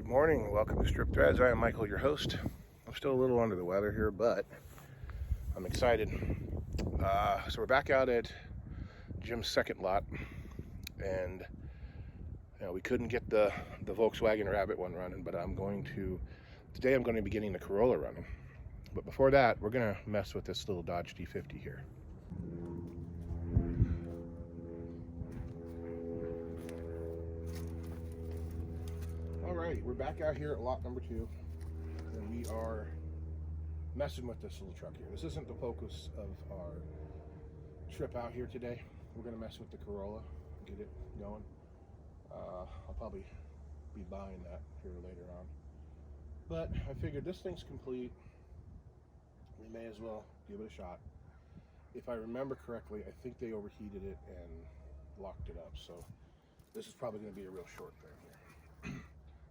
Good morning, welcome to Strip Threads. I am Michael, your host. I'm still a little under the weather here, but I'm excited. So we're back out at Jim's second lot, and we couldn't get the Volkswagen Rabbit one running, but today I'm going to be getting the Corolla running. But before that, we're going to mess with this little Dodge D50 here. Alright, we're back out here at lot number 2, and we are messing with this little truck here. This isn't the focus of our trip out here today. We're going to mess with the Corolla, get it going. I'll probably be buying that here later on. But I figured this thing's complete. We may as well give it a shot. If I remember correctly, I think they overheated it and locked it up. So this is probably going to be a real short thing here.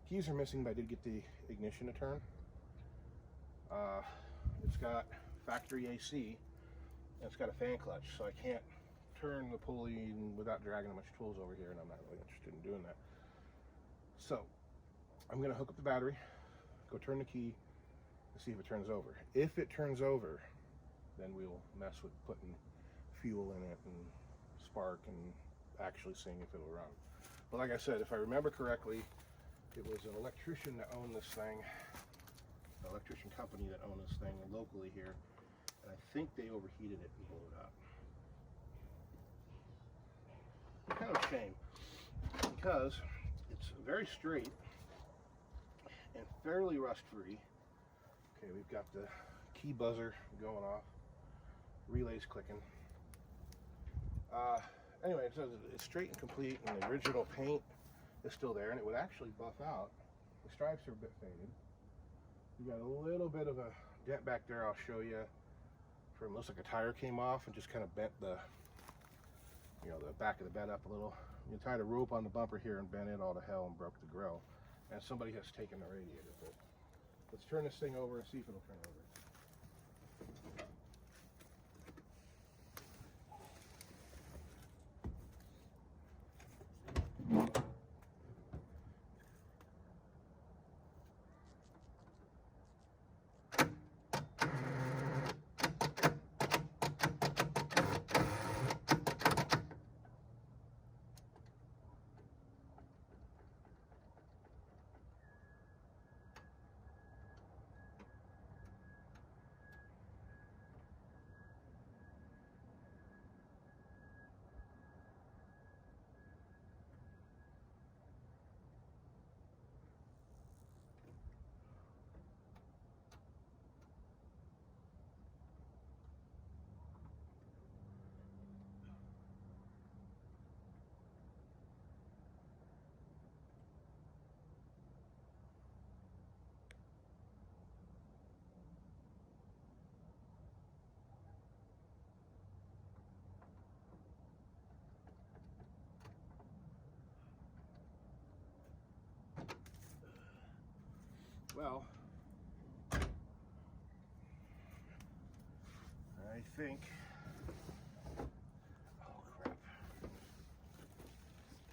Keys are missing, but I did get the ignition to turn. It's got factory AC, and it's got a fan clutch, so I can't turn the pulley without dragging a bunch of tools over here, and I'm not really interested in doing that. So I'm going to hook up the battery, go turn the key, and see if it turns over. If it turns over, then we'll mess with putting fuel in it and spark and actually seeing if it'll run. But like I said, if I remember correctly, it was an electrician that owned this thing, an electrician company that owned this thing locally here, and I think they overheated it and blew it up. Kind of a shame, because it's very straight and fairly rust-free. Okay, we've got the key buzzer going off, relays clicking. Anyway, it says it's straight and complete, and the original paint is still there, and it would actually buff out. The stripes are a bit faded. You got a little bit of a dent back there. I'll show you. From looks like a tire came off and just kind of bent the back of the bed up a little. You tied a rope on the bumper here and bent it all to hell and broke the grill. And somebody has taken the radiator. But let's turn this thing over and see if it'll turn over. Well, I think, oh crap,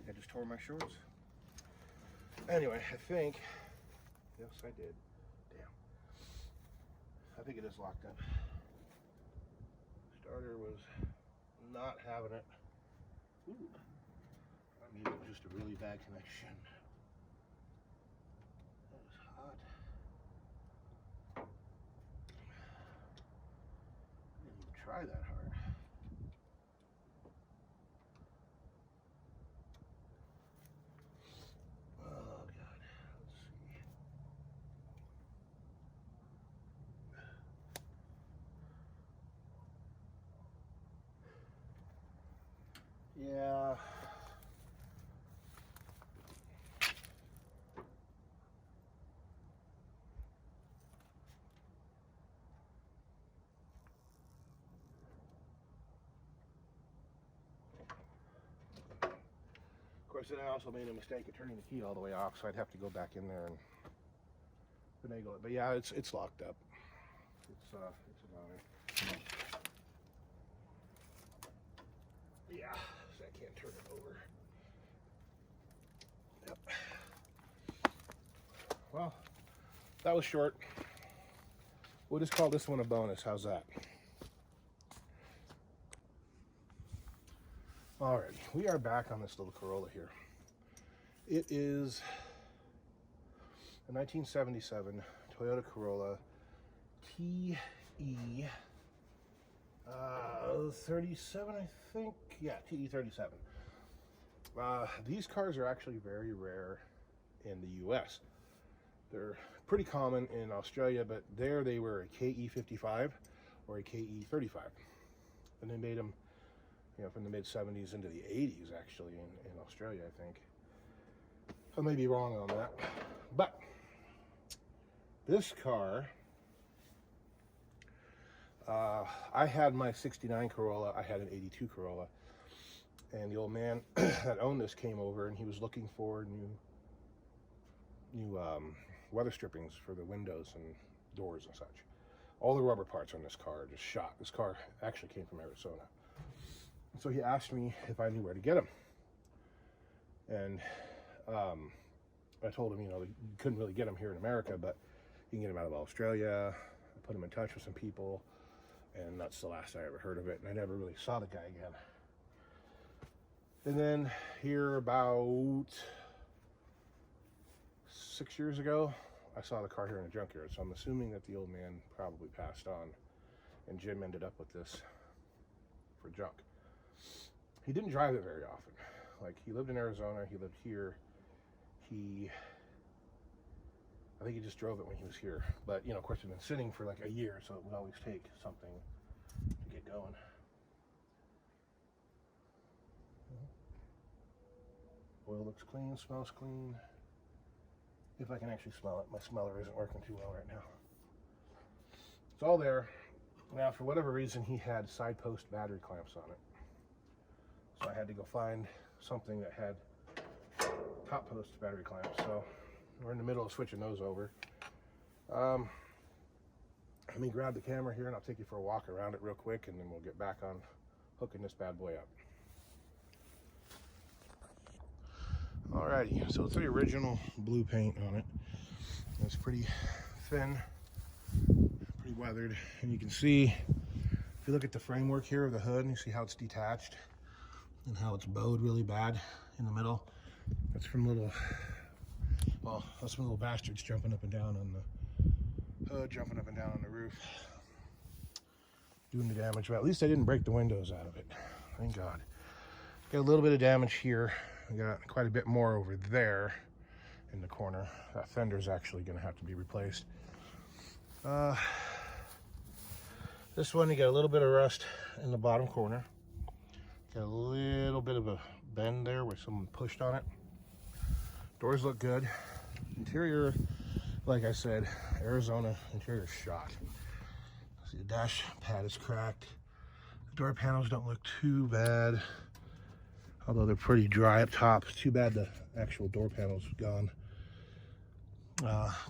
I just tore my shorts. Anyway, I think, yes I did, damn, I think it is locked up. Starter was not having it. Ooh. I mean, it was just a really bad connection. That was hot. Try that hard. Oh God, let's see. Yeah. Of course, then I also made a mistake of turning the key all the way off, so I'd have to go back in there and finagle it. But yeah, it's locked up. It's allowing. Yeah, so I can't turn it over. Yep. well, that was short. We'll just call this one a bonus. How's that? Alright, we are back on this little Corolla here. It is a 1977 Toyota Corolla TE37, I think. Yeah, TE37. These cars are actually very rare in the US. They're pretty common in Australia, but there they were a KE55 or a KE35. And they made them, you know, from the mid-70s into the 80s, actually, in Australia, I think. I may be wrong on that. But this car, I had my 69 Corolla, I had an 82 Corolla, and the old man that owned this came over, and he was looking for new weather strippings for the windows and doors and such. All the rubber parts on this car are just shot. This car actually came from Arizona. So he asked me if I knew where to get them. And I told him, you know, you couldn't really get them here in America, but you can get them out of Australia. I put him in touch with some people, and that's the last I ever heard of it. And I never really saw the guy again. And then here about 6 years ago, I saw the car here in a junkyard. So I'm assuming that the old man probably passed on, and Jim ended up with this for junk. He didn't drive it very often. Like, he lived in Arizona, he lived here. I think he just drove it when he was here. But, you know, of course, it's been sitting for like a year, so it would always take something to get going. Oil looks clean, smells clean. If I can actually smell it. My smeller isn't working too well right now. It's all there. Now, for whatever reason, he had side post battery clamps on it. So I had to go find something that had top post battery clamps. So we're in the middle of switching those over. Let me grab the camera here and I'll take you for a walk around it real quick, and then we'll get back on hooking this bad boy up. Alrighty, so it's the original blue paint on it. It's pretty thin, pretty weathered, and you can see, if you look at the framework here of the hood, you see how it's detached and how it's bowed really bad in the middle. That's from little, well, that's some little bastards jumping up and down on the hood, jumping up and down on the roof, doing the damage. But at least I didn't break the windows out of it, thank God. Got a little bit of damage here. I got quite a bit more over there in the corner. That fender's actually going to have to be replaced. This one, you got a little bit of rust in the bottom corner. Got a little bit of a bend there where someone pushed on it. Doors look good. Interior, like I said, Arizona interior shot. See, the dash pad is cracked. The door panels don't look too bad, although they're pretty dry up top. Too bad the actual door panels gone.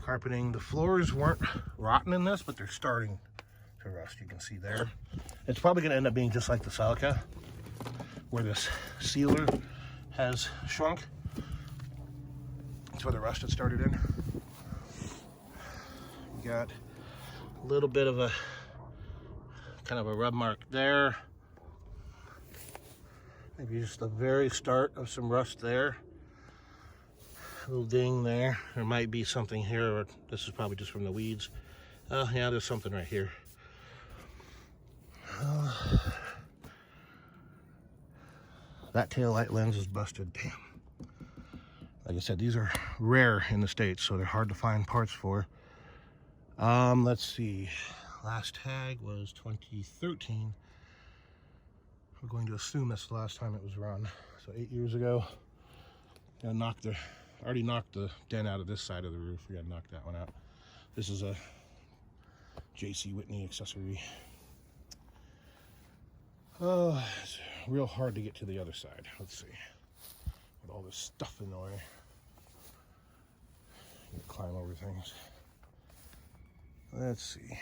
Carpeting, the floors weren't rotten in this, but they're starting to rust. You can see there. It's probably going to end up being just like the Celica, where this sealer has shrunk. That's where the rust had started in. You got a little bit of a kind of a rub mark there. Maybe just the very start of some rust there. A little ding there. There might be something here, or this is probably just from the weeds. Yeah, there's something right here. That tail light lens is busted. Damn. Like I said, these are rare in the States, so they're hard to find parts for. Let's see. Last tag was 2013. We're going to assume that's the last time it was run. So 8 years ago. Already knocked the dent out of this side of the roof. We gotta knock that one out. This is a J.C. Whitney accessory. Oh, it's real hard to get to the other side. Let's see. With all this stuff in the way. You gotta climb over things. Let's see.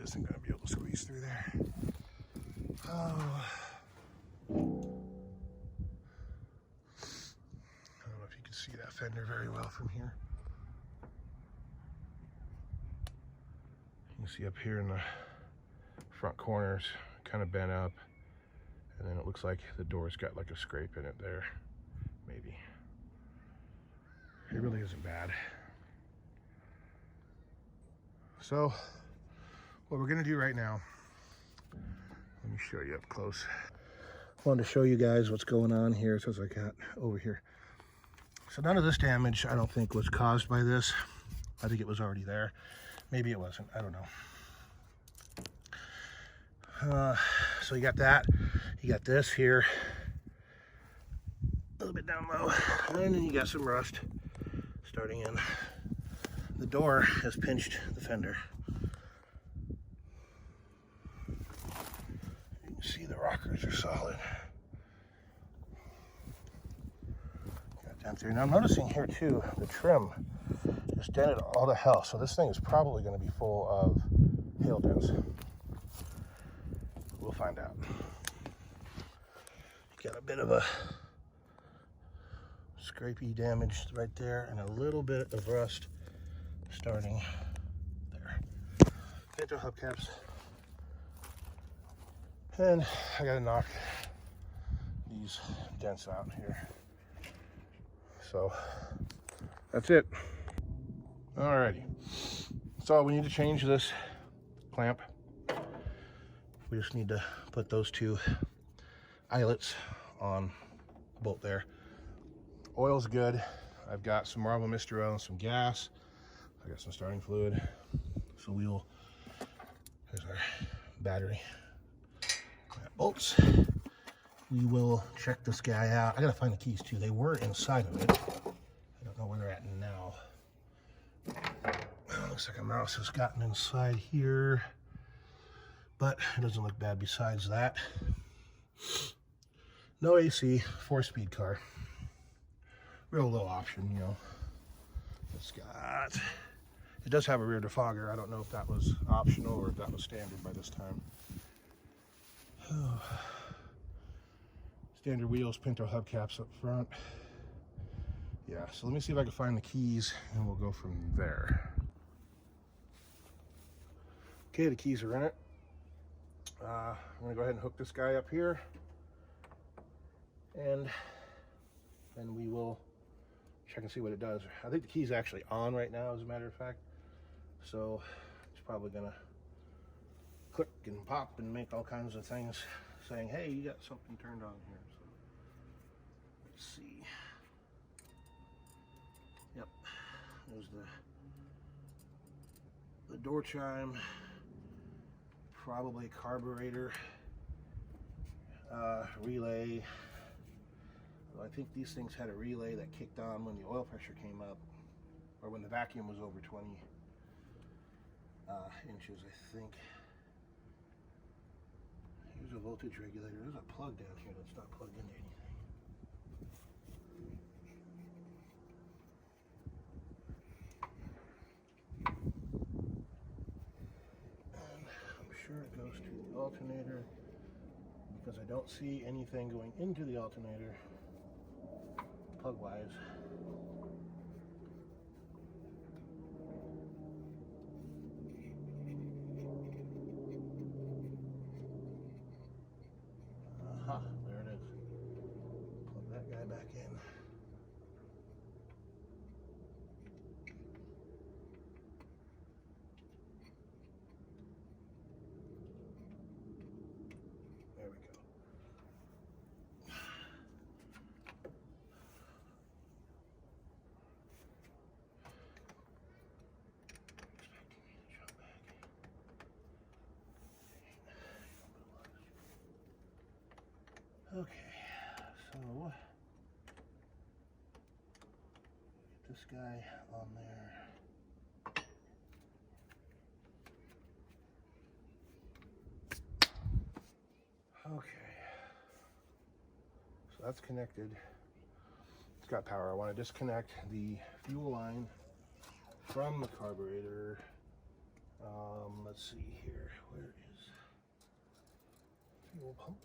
isn't going to be able to squeeze through there. Oh. I don't know if you can see that fender very well from here. You can see up here in the front corners, kind of bent up. And then it looks like the door's got like a scrape in it there, maybe. It really isn't bad. So, what we're gonna do right now, let me show you up close. I wanted to show you guys what's going on here, so as I got over here. So none of this damage, I don't think, was caused by this. I think it was already there. Maybe it wasn't, I don't know. So you got that, you got this here, a little bit down low, and then you got some rust starting in. The door has pinched the fender. You can see the rockers are solid. Got down through. Now I'm noticing here too, the trim is dented all to hell, so this thing is probably going to be full of hail dents. We'll find out. Got a bit of a scrapey damage right there, and a little bit of rust starting there. Pinto hubcaps, and I gotta knock these dents out here. So that's it. Alrighty. So we need to change this clamp. We just need to put those two eyelets on the bolt there. Oil's good. I've got some Marvel Mystery Oil and some gas. I got some starting fluid. So we'll, here's our battery. Bolts. We will check this guy out. I gotta find the keys too. They were inside of it. I don't know where they're at now. Looks like a mouse has gotten inside here, but it doesn't look bad besides that. No AC, 4-speed car. Real low option, you know. It's got, it does have a rear defogger. I don't know if that was optional or if that was standard by this time. Oh. Standard wheels, Pinto hubcaps up front. Yeah, so let me see if I can find the keys and we'll go from there. Okay, the keys are in it. I'm gonna go ahead and hook this guy up here, and then we will check and see what it does. I think the key's actually on right now, as a matter of fact, so it's probably gonna click and pop and make all kinds of things saying, hey, you got something turned on here. So let's see. Yep, there's the door chime. Probably carburetor, relay. Well, I think these things had a relay that kicked on when the oil pressure came up, or when the vacuum was over 20 inches, I think. Here's a voltage regulator. There's a plug down here that's not plugged into anything. Sure, it goes to the alternator, because I don't see anything going into the alternator plug wise. Aha, there it is. Plug that guy back in. There we go. Okay, so get this guy on there. Okay, so that's connected. It's got power. I want to disconnect the fuel line from the carburetor. Let's see here. Where is fuel pump?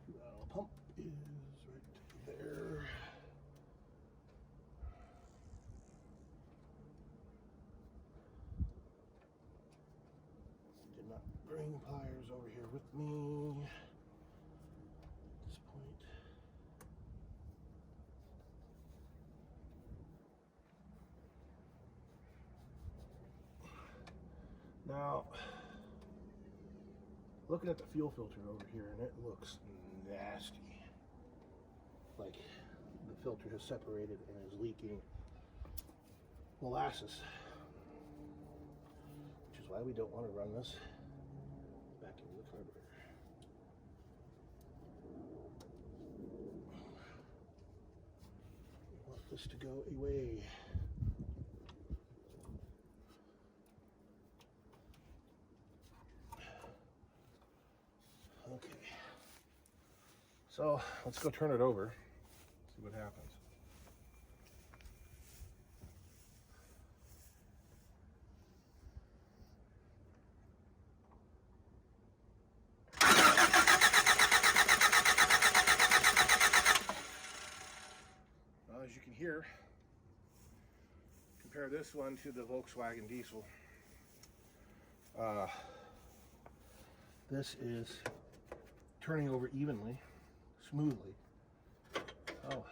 Fuel pump is right there. Did not bring pliers over here with me at this point. Now, looking at the fuel filter over here, and it looks nasty. Like the filter has separated and is leaking molasses, which is why we don't want to run this back into the carburetor. We want this to go away. Okay, so let's go turn it over, see what happens. Well, as you can hear, compare this one to the Volkswagen diesel. This is turning over evenly, smoothly. Oh,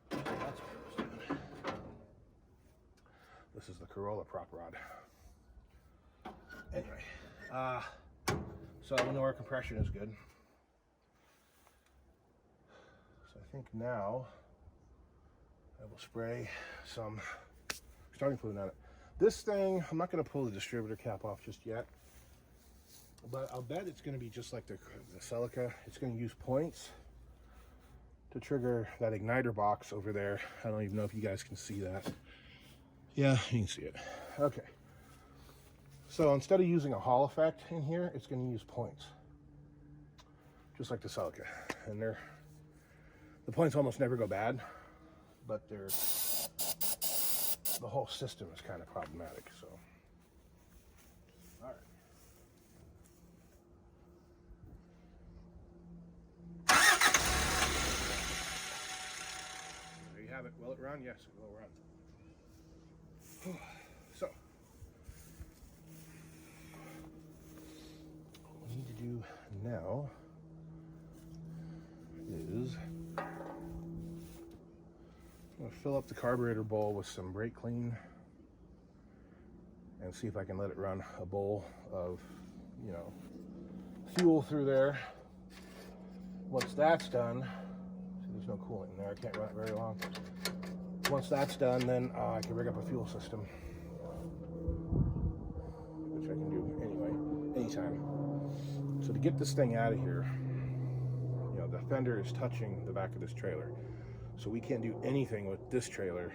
that's what it was doing. This is the Corolla prop rod. Anyway, so we know our compression is good. So I think now I will spray some starting fluid on it. This thing, I'm not going to pull the distributor cap off just yet, but I'll bet it's going to be just like the Celica. It's going to use points to trigger that igniter box over there. I don't even know if you guys can see that. Yeah, you can see it. Okay. So instead of using a Hall effect in here, it's going to use points, just like the Celica. And the points almost never go bad, but the whole system is kind of problematic. So, all right. There you have it. Will it run? Yes, it will run. So, what we need to do now is I'm going to fill up the carburetor bowl with some brake clean and see if I can let it run a bowl of, fuel through there. Once that's done, see, there's no coolant in there, I can't run it very long. Once that's done, then I can rig up a fuel system, which I can do anyway, anytime. So to get this thing out of here, the fender is touching the back of this trailer. So we can't do anything with this trailer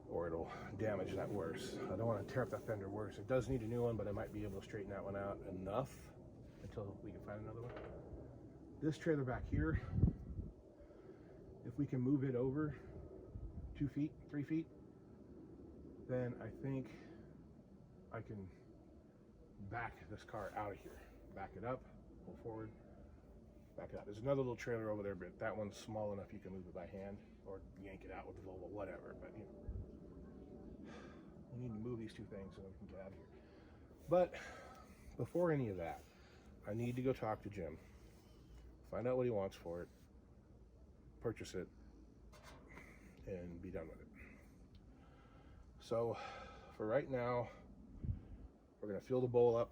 or it'll damage that worse. I don't want to tear up that fender worse. It does need a new one, but I might be able to straighten that one out enough until we can find another one. This trailer back here, if we can move it over 2 feet, 3 feet, then I think I can back this car out of here. Back it up, pull forward, back it up. There's another little trailer over there, but that one's small enough you can move it by hand or yank it out with the Volvo, whatever. But we need to move these two things so we can get out of here. But before any of that, I need to go talk to Jim, find out what he wants for it, purchase it, and be done with it. So for right now, we're going to fill the bowl up.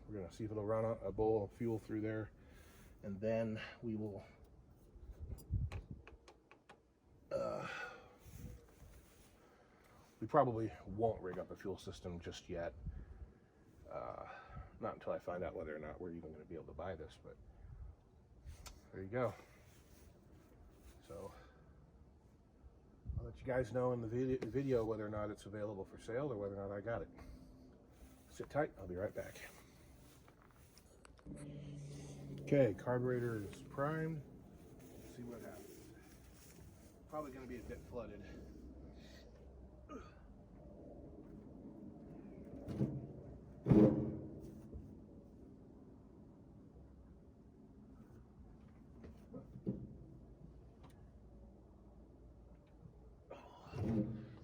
We're going to see if it'll run a bowl of fuel through there. And then we will we probably won't rig up a fuel system just yet. Not until I find out whether or not we're even going to be able to buy this, but there you go. So I'll let you guys know in the video whether or not it's available for sale or whether or not I got it. Sit tight, I'll be right back. Okay, carburetor is primed. what happens. Probably going to be a bit flooded.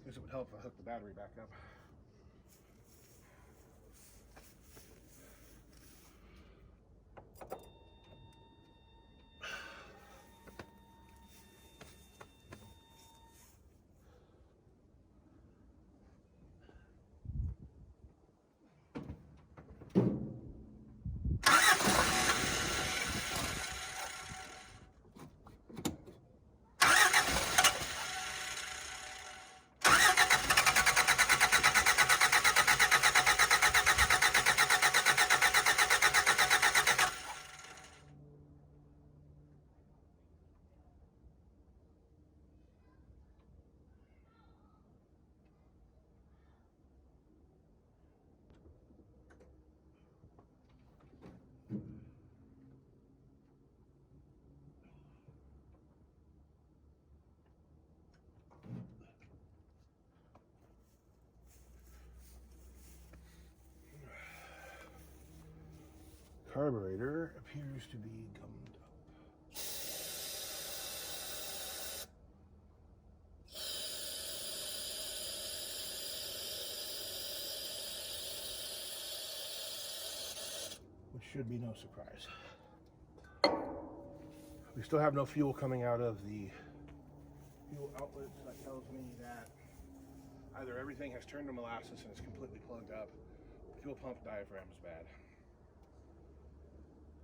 Guess it would help if I hook the battery back up. Carburetor appears to be gummed up. Which should be no surprise. We still have no fuel coming out of the fuel outlet, so that tells me that either everything has turned to molasses and is completely plugged up, the fuel pump diaphragm is bad.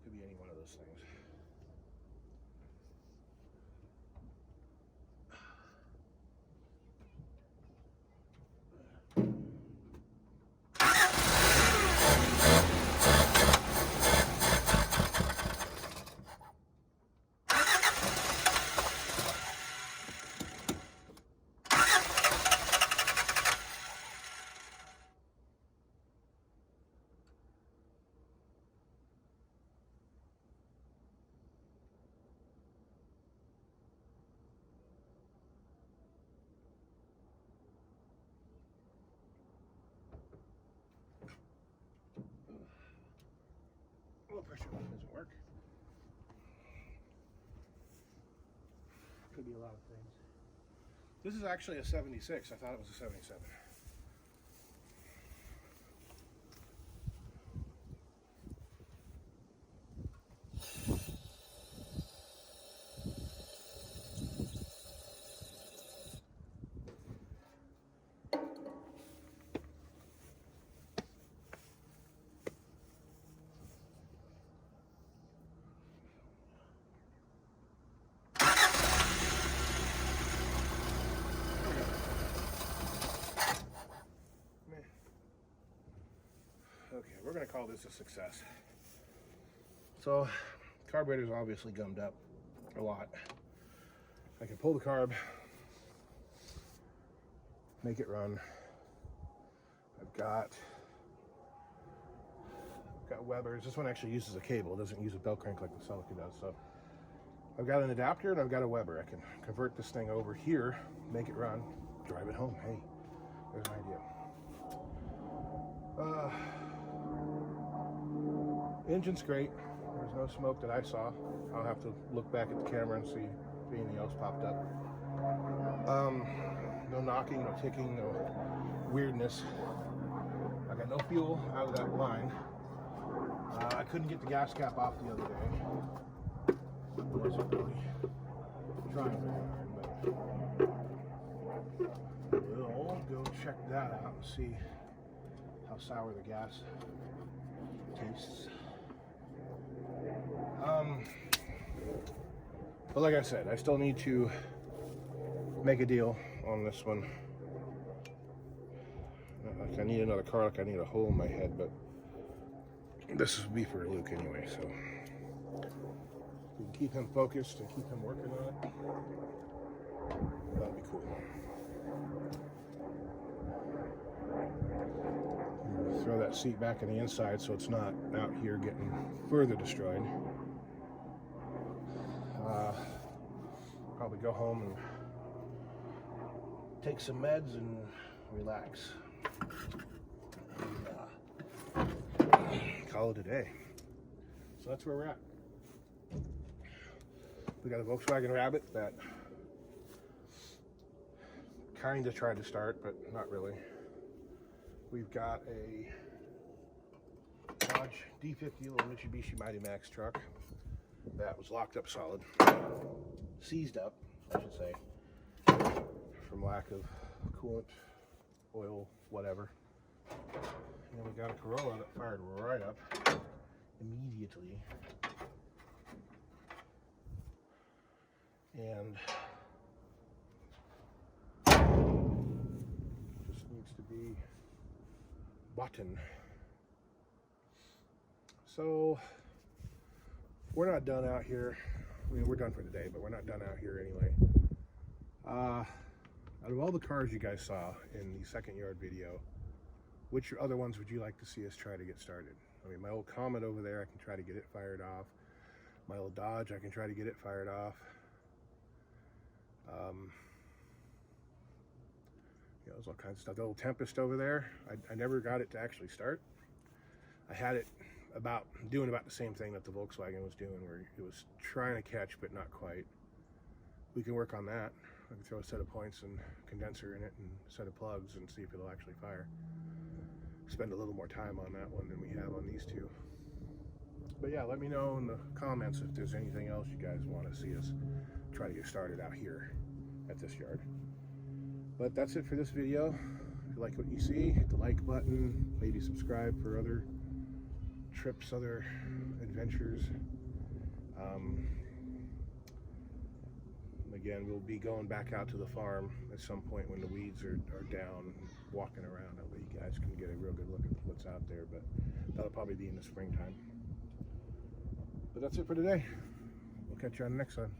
Could be any one of those things. Pressure doesn't work. Could be a lot of things. This is actually a 76. I thought it was a 77. Okay, we're going to call this a success. So, carburetor's obviously gummed up a lot. I can pull the carb, make it run. I've got Weber's. This one actually uses a cable. It doesn't use a belt crank like the Celica does. So, I've got an adapter and I've got a Weber. I can convert this thing over here, make it run, drive it home. Hey, there's an idea. Engine's great. There's no smoke that I saw. I'll have to look back at the camera and see if anything else popped up. No knocking, no ticking, no weirdness. I got no fuel out of that line. I couldn't get the gas cap off the other day. I wasn't really trying very hard, but we'll go check that out and see how sour the gas tastes. But like I said, I still need to make a deal on this one. Like I need another car, like I need a hole in my head, but this will be for Luke anyway, so we can keep him focused and keep him working on it. That'll be cool. Throw that seat back on the inside so it's not out here getting further destroyed. to go home and take some meds and relax. And, call it a day. So that's where we're at. We got a Volkswagen Rabbit that kind of tried to start, but not really. We've got a Dodge D50, little Mitsubishi Mighty Max truck that was locked up solid, seized up, I should say, from lack of coolant, oil, whatever. And then we got a Corolla that fired right up immediately. And just needs to be button. So we're not done out here. I mean, we're done for today, but we're not done out here anyway. Out of all the cars you guys saw in the second yard video, which other ones would you like to see us try to get started? I mean, my old Comet over there, I can try to get it fired off. My old Dodge, I can try to get it fired off. You know, there's all kinds of stuff. The old Tempest over there, I never got it to actually start. I had it doing about the same thing that the Volkswagen was doing, where it was trying to catch but not quite. We can work on that. I can throw a set of points and condenser in it and a set of plugs and see if it'll actually fire. Spend a little more time on that one than we have on these two. But yeah, let me know in the comments if there's anything else you guys want to see us try to get started out here at this yard. But that's it for this video. If you like what you see, hit the like button, maybe subscribe for other trips, other adventures. Again, we'll be going back out to the farm at some point when the weeds are down, walking around. That way you guys can get a real good look at what's out there, but that'll probably be in the springtime. But that's it for today. We'll catch you on the next one.